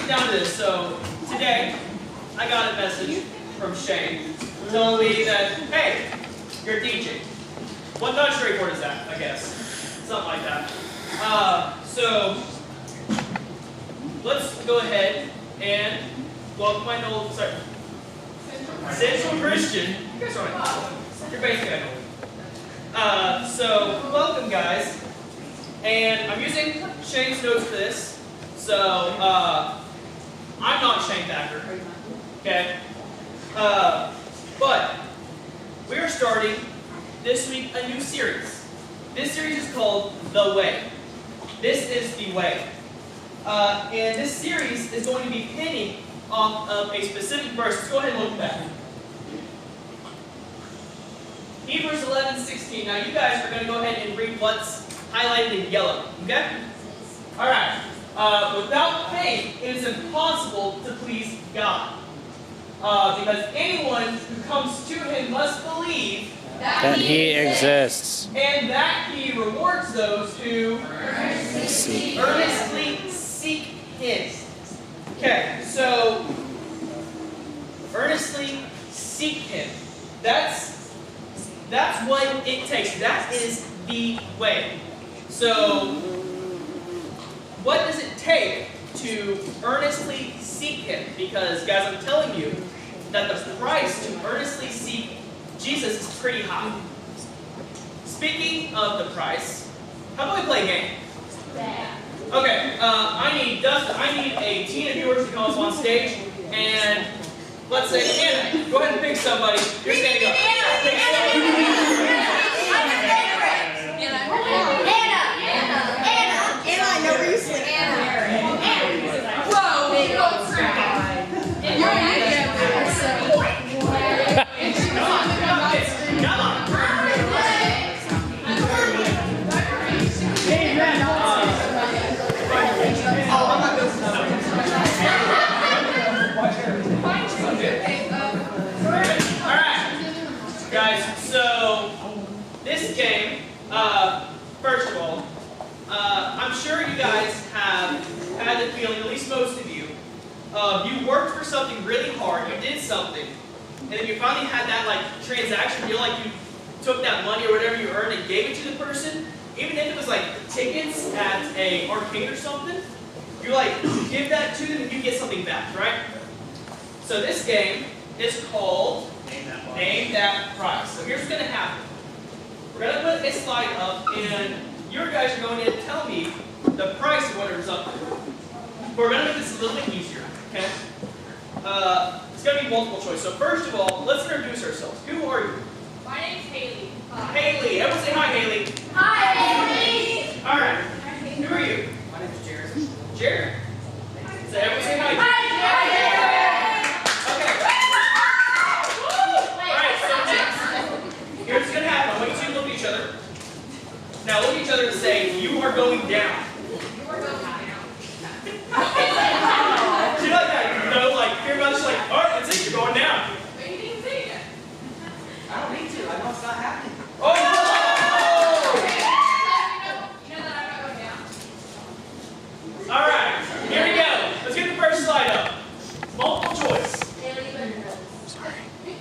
get down to this. So today, I got a message from Shane telling me that, hey, you're a DJ. What Dutch straightforward is that, I guess? Something like that. So let's go ahead and welcome my old, sorry, Central Christian. You guys are right. You're basically so welcome, guys. And I'm using Shane's notes for this. So I'm not Shane Thacker. Okay? But we are starting this week a new series. This series is called The Way. This is the way. And this series is going to be pinning off of a specific verse. Let's go ahead and look back. Hebrews 11:16. Now you guys are going to go ahead and read what's highlighted in yellow. Okay? Alright. Without faith, it is impossible to please God. Because anyone who comes to Him must believe that He exists, and that He rewards those who earnestly seek Him. Okay, so earnestly seek Him. That's what it takes. That is the way. So, what does it take to earnestly seek Him? Because, guys, I'm telling you that the price to earnestly seek Jesus is pretty high. Speaking of the price, how about we play a game? Okay, I need a team of viewers to come up on stage, and let's say Anna. Go ahead and pick somebody. You're standing up. Pick somebody. First of all, I'm sure you guys have had the feeling, at least most of you, you worked for something really hard, you did something, and then you finally had that transaction, you took that money or whatever you earned and gave it to the person, even if it was tickets at a arcade or something, you give that to them and you get something back, right? So this game is called Name That Price. So here's what's going to happen. We're going to put a slide up, and your guys are going to tell me the price of whatever's up there. But we're going to make this a little bit easier, okay? It's going to be multiple choice. So first of all, let's introduce ourselves. Who are you? My name's Haley. Haley. Everyone say hi, Haley. Hi, Haley. All right. Who are you? My name is Jared. Jared. So everyone say hi. Hi, Jared. Here's what's going to happen. I want you to look at each other. Now look at each other and say, you are going down. You are going down. Do you like that? Your mother's all right, that's it, you're going down. But you didn't say it. I don't need to. I know it's not happening. Oh! You know that I'm not going down. All right, here we go. Let's get the first slide up. Multiple choice.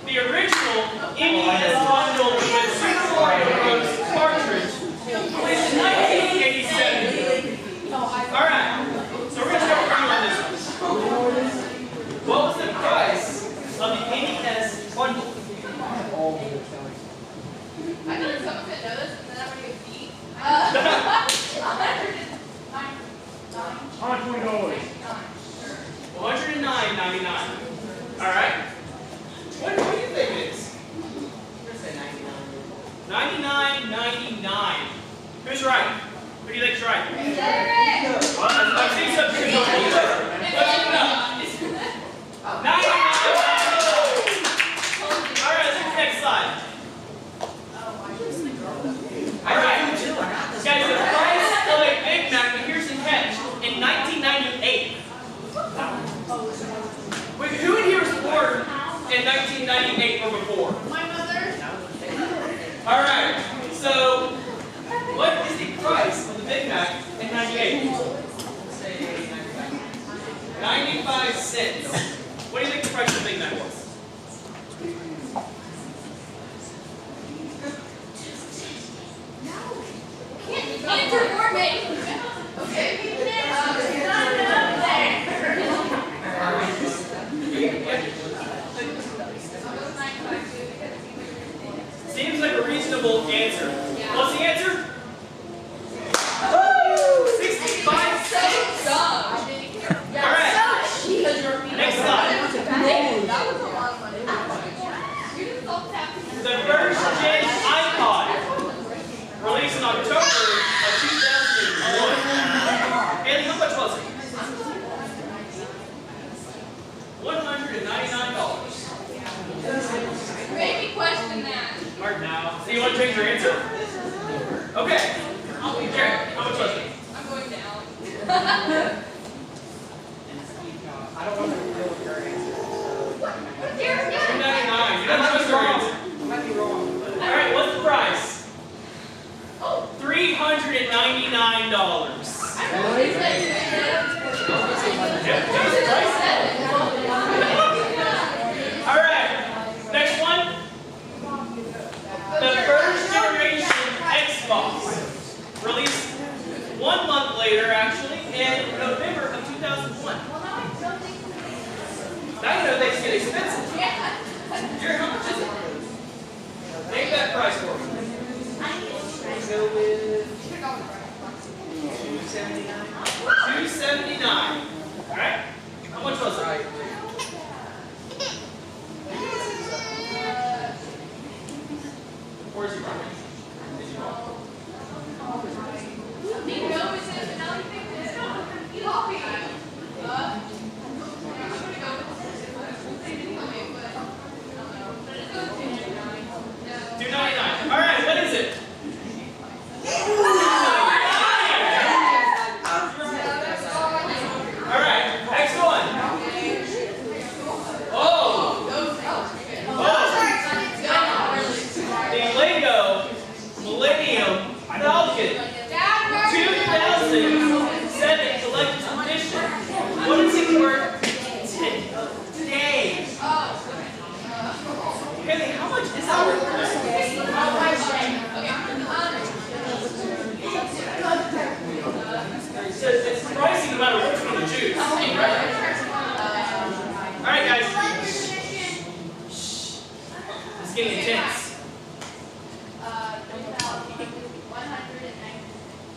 The original NES bundle with Super Mario Bros. Cartridge was 1987. Alright, so we're going to start with you on this one. What was the price of the NES bundle? I feel like someone could know this, and then I'm going to get beat. $109.99. Alright. What do you think it is? I'm going to say 99.99. Who's right? Who do you think is right? Jared! I've seen some people going to each other. Let's look it up. 99. Alright, let's get the next slide. Alright. Guys, the price of a Big Mac, but here's the catch. In 1998. Wait, who in here was born in 1998 or before? My mother. Alright, so what is the price of the Big Mac in 98? 95 cents. What do you think the price of the Big Mac was? Answer for me. Okay. Seems like a reasonable answer. What's the answer? 65 cents. Alright. Next slide. The first gen iPod, released in October of 2001. Haley, how much was it? $199. Maybe question that. Hard now. So you want to change your answer? Okay. Jared, how much was it? I'm going down. I don't want to deal with your answer. $299. You don't trust your answer. I might be wrong. Alright, what's the price? $399. Alright, next one. The first generation Xbox, released 1 month later, actually, in November of 2001. Now you know things get expensive. Jared, how much is it? Name that price for me. Go with $279. Alright? How much was it? Where's your property? Is your property? $299. Alright, what is it? Alright, next one. Oh! The Lego Millennium Falcon 2007 Collector's Edition. What is it worth today? Haley, how much is that worth? It's pricey no matter which one you choose. Alright guys. It's getting intense.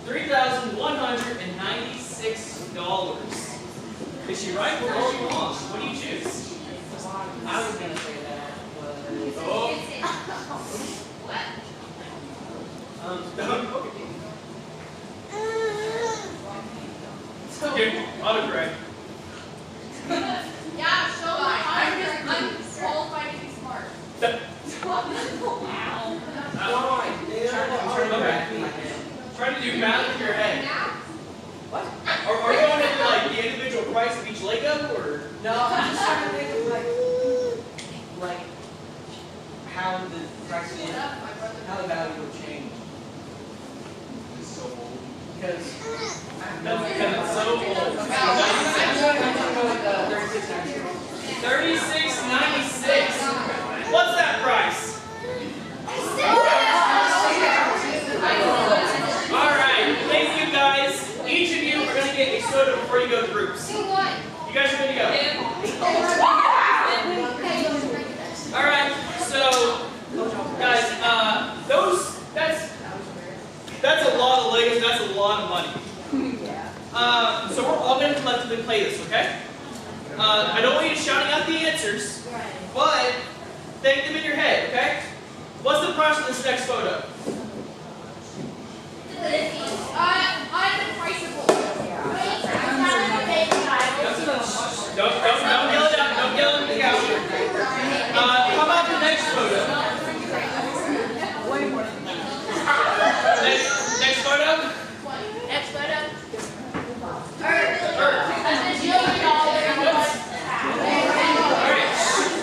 $3,196. Is she right or is she wrong? What do you choose? I was going to say that was... Oh. Here, autocorrect. Yeah, show me. I'm qualified to be smart. Trying to do math in your head. What? Are you going into like the individual price of each Lego, or? No, I'm just trying to think of like how the price is, how the value will change. It's so old. Because That's because it's so old. I'm going to go with 36.96. What's that price? All right, thank you guys. Each of you are going to get a soda before you go to groups. You guys are good to go. All right, so guys, that's a lot of Legos. That's a lot of money. So we're all going to collectively play this, okay? I don't want you shouting out the answers, but think them in your head, okay? What's the price of this next photo? Don't yell it out. Don't yell it out. How about the next photo? Next photo?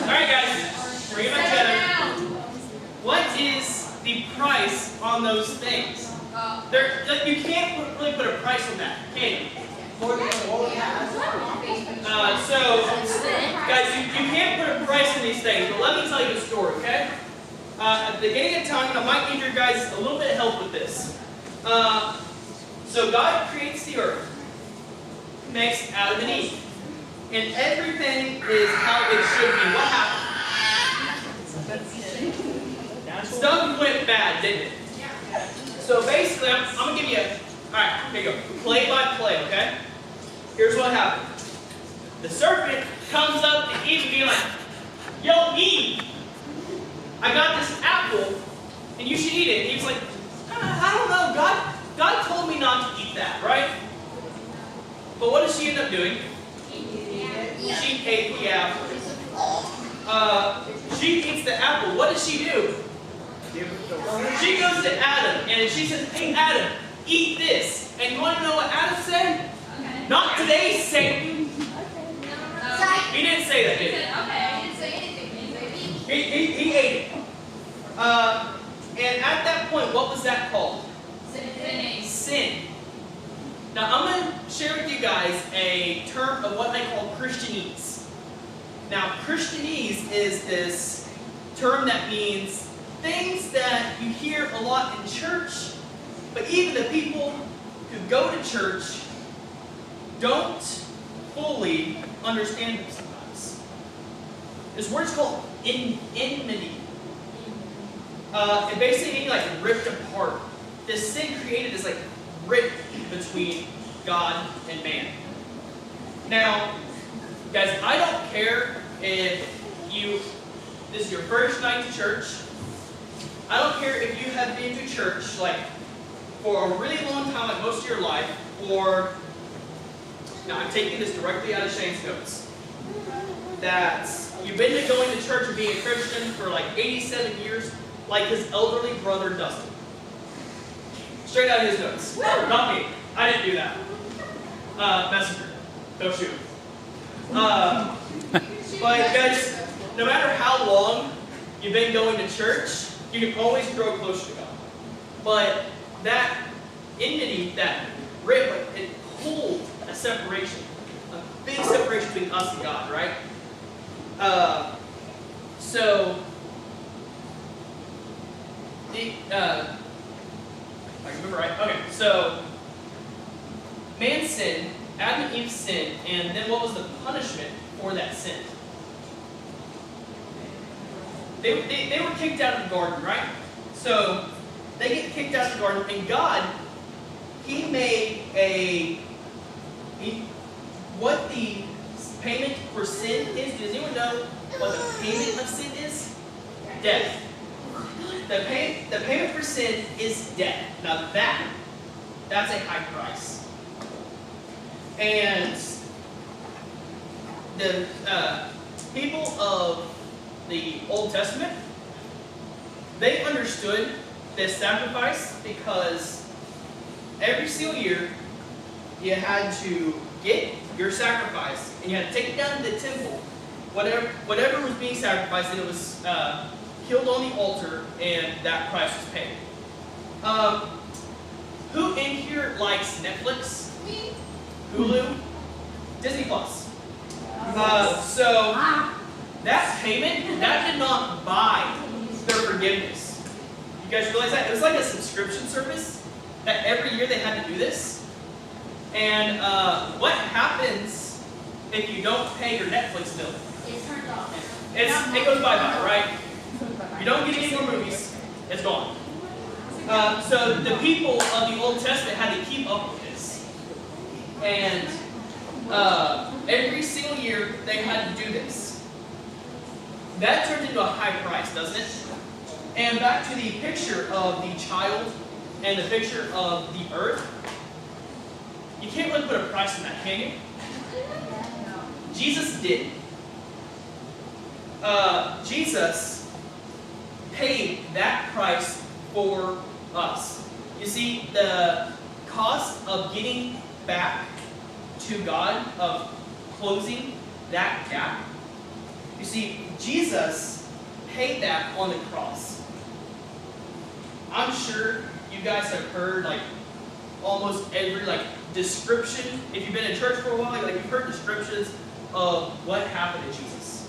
Alright guys, bring it back together. What is the price on those things? Like, you can't really put a price on that, can you? More than what we have. Guys, you can't put a price on these things, but let me tell you the story, okay? At the beginning of time, I might need your guys a little bit of help with this. So God creates the earth, makes Adam and Eve, and everything is how it should be. What happened? Stuff went bad, didn't it? So basically, I'm going to give you alright, here you go. Play by play, okay? Here's what happened. The serpent comes up to Eve and be like, yo, Eve, I got this apple, and you should eat it. And Eve's like, I don't know, God told me not to eat that, right? But what does she end up doing? She ate the apple. She eats the apple. What does she do? She goes to Adam and she says, hey Adam, eat this. And you want to know what Adam said? Okay. Not today, Satan. He didn't say that, did he? Okay, he didn't say anything. He ate it. And at that point, what was that called? Sin. Now I'm going to share with you guys a term of what I call Christianese. Now Christianese is this term that means things that you hear a lot in church, but even the people who go to church don't fully understand them sometimes. This word's called enmity. It basically means like ripped apart. This sin created is like rift between God and man. Now, guys, I don't care if this is your first night to church. I don't care if you have been to church like for a really long time, like most of your life, or now I'm taking this directly out of Shane's notes. That you've been to going to church and being a Christian for like 87 years, like his elderly brother Dustin. Straight out of his notes. Not me. I didn't do that. Messenger. Don't shoot. But guys, no matter how long you've been going to church, you can always grow closer to God. But that enmity, that rip, it pulled a separation, a big separation between us and God, right? If I remember right. Okay, so man sinned, Adam and Eve sinned, and then what was the punishment for that sin? They were kicked out of the garden, right? So they get kicked out of the garden, and God, He made what the payment for sin is. Does anyone know what the payment of sin is? Death. The payment for sin is death. Now that's a high price. And the people of the Old Testament, they understood this sacrifice because every single year you had to get your sacrifice and you had to take it down to the temple, whatever was being sacrificed, and it was killed on the altar, and that price was paid. Who in here likes Netflix? Me. Hulu? Disney Plus? So that payment, that did not buy their forgiveness. You guys realize that? It was like a subscription service that every year they had to do this. And what happens if you don't pay your Netflix bill? It's turned off. It goes bye-bye, right? You don't get any more movies, it's gone. So the people of the Old Testament had to keep up with this. And every single year they had to do this. That turned into a high price, doesn't it? And back to the picture of the child and the picture of the earth. You can't really put a price on that, can you? Jesus did. Jesus paid that price for us. You see, the cost of getting back to God, of closing that gap, you see, Jesus paid that on the cross. I'm sure you guys have heard like almost every description. If you've been in church for a while, like you've heard descriptions of what happened to Jesus.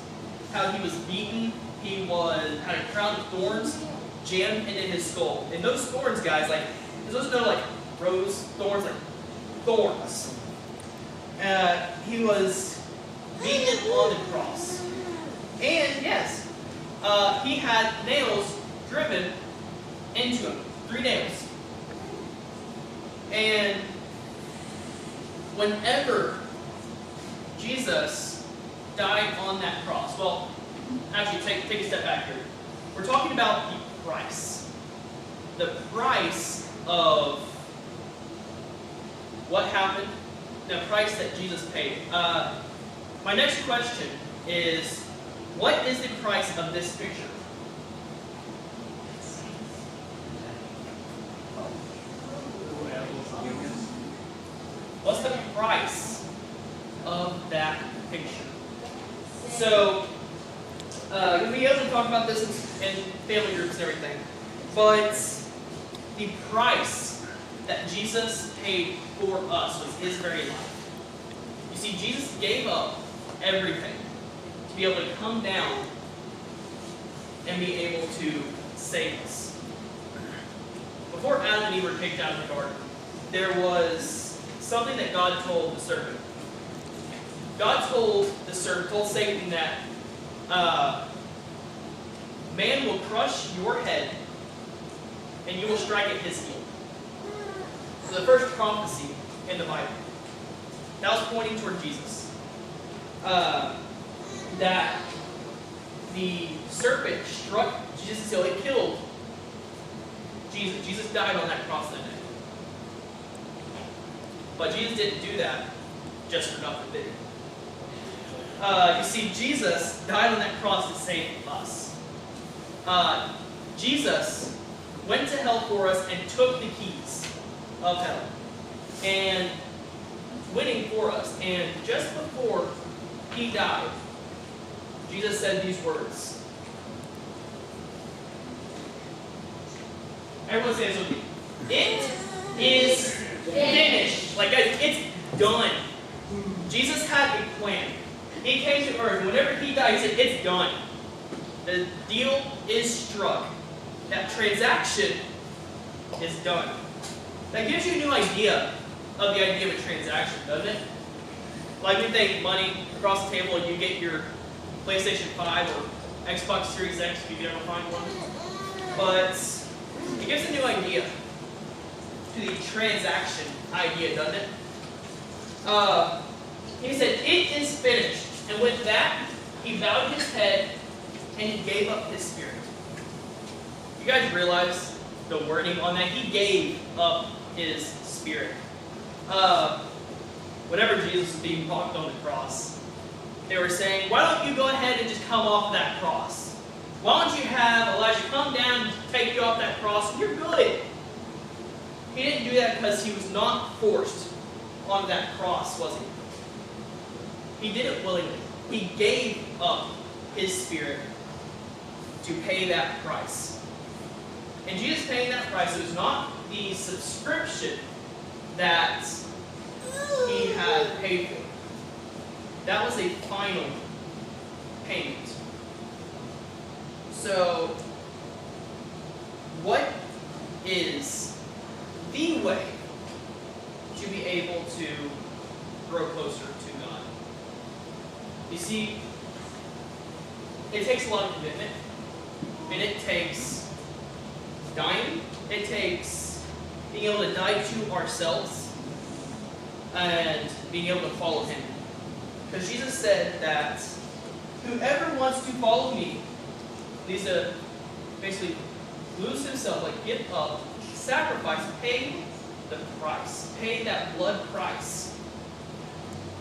How he was beaten, he had a crown of thorns jammed into his skull. And those thorns, guys, like, those are like rose thorns, like thorns. He was beaten on the cross. And yes, he had nails driven into him. 3 nails. And whenever Jesus died on that cross, well, actually take a step back here. We're talking about the price. The price of what happened, the price that Jesus paid. My next question is, what is the price of this picture? What's the price of that picture? So, we usually talk about this in family groups and everything, but the price that Jesus paid for us was his very life. You see, Jesus gave up everything to be able to come down and be able to save us. Before Adam and Eve were kicked out of the garden, there was something that God told the serpent. God told Satan that man will crush your head and you will strike at his heel. So the first prophecy in the Bible. That was pointing toward Jesus. That the serpent struck Jesus' heel. It killed Jesus. Jesus died on that cross that day. But Jesus didn't do that just for nothing, did he? You see, Jesus died on that cross to save us. Jesus went to hell for us and took the keys of hell. And winning for us. And just before he died, Jesus said these words. Everyone say this with me. It is finished. Like, guys, it's done. Jesus had a plan. He came to earth. Whenever he died, he said, it's done. The deal is struck. That transaction is done. That gives you a new idea of the idea of a transaction, doesn't it? Like we think money across the table and you get your PlayStation 5 or Xbox Series X if you can ever find one. But it gives a new idea to the transaction idea, doesn't it? He said, it is finished. And with that, he bowed his head and he gave up his spirit. You guys realize the wording on that? He gave up his spirit. Whenever Jesus was being mocked on the cross, they were saying, why don't you go ahead and just come off that cross? Why don't you have Elijah come down and take you off that cross and you're good? He didn't do that because he was not forced on that cross, was he? He did it willingly. He gave up his spirit to pay that price. And Jesus paying that price, it was not the subscription that he had paid for. That was a final payment. So, what is the way to be able to grow closer to God? You see, it takes a lot of commitment, and it takes dying, it takes being able to die to ourselves, and being able to follow him. Because Jesus said that whoever wants to follow me needs to basically lose himself, like give up, sacrifice, pay the price, pay that blood price,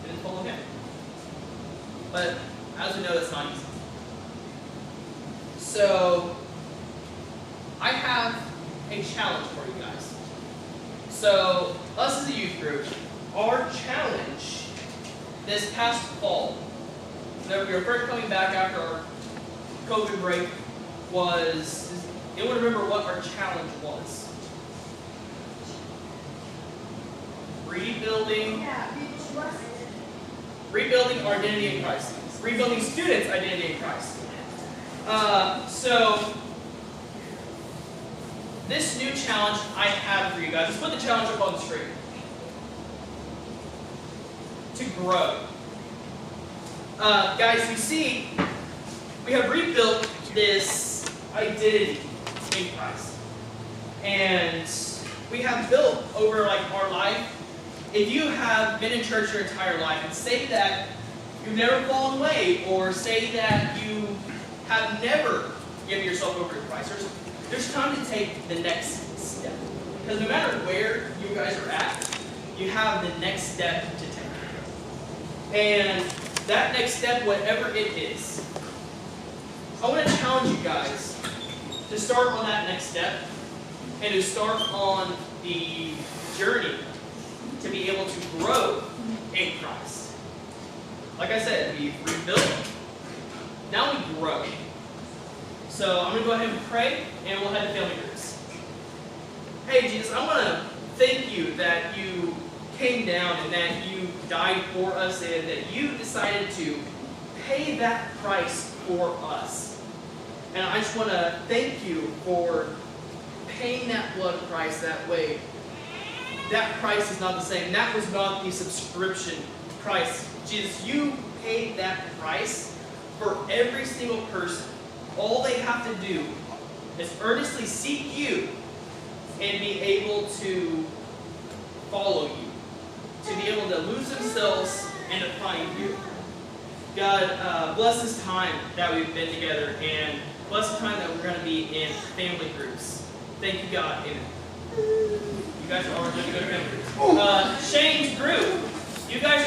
and then follow him. But as we know, that's not easy. So I have a challenge for you guys. So us as a youth group, our challenge this past fall, whenever we were first coming back after our COVID break, was, anyone remember what our challenge was? rebuilding our identity in Christ. Rebuilding students' identity in Christ. So, this new challenge I have for you guys, let's put the challenge up on the screen. To grow. Guys, you see, we have rebuilt this identity in Christ. And we have built over our life. If you have been in church your entire life and say that you've never fallen away, or say that you have never given yourself over to Christ, there's time to take the next step. Because no matter where you guys are at, you have the next step to take. And that next step, whatever it is, I want to challenge you guys to start on that next step and to start on the journey to be able to grow in Christ. Like I said, we've rebuilt. Now we grow. So I'm going to go ahead and pray, and we'll head to family groups. Hey, Jesus, I want to thank you that you came down and that you died for us and that you decided to pay that price for us. And I just want to thank you for paying that blood price that way. That price is not the same. That was not the subscription price. Jesus, you paid that price for every single person. All they have to do is earnestly seek you and be able to follow you, to be able to lose themselves and to find you. God, bless this time that we've been together, and bless the time that we're going to be in family groups. Thank you, God. Amen. You guys are already going to go to family groups. Shane's group. You guys are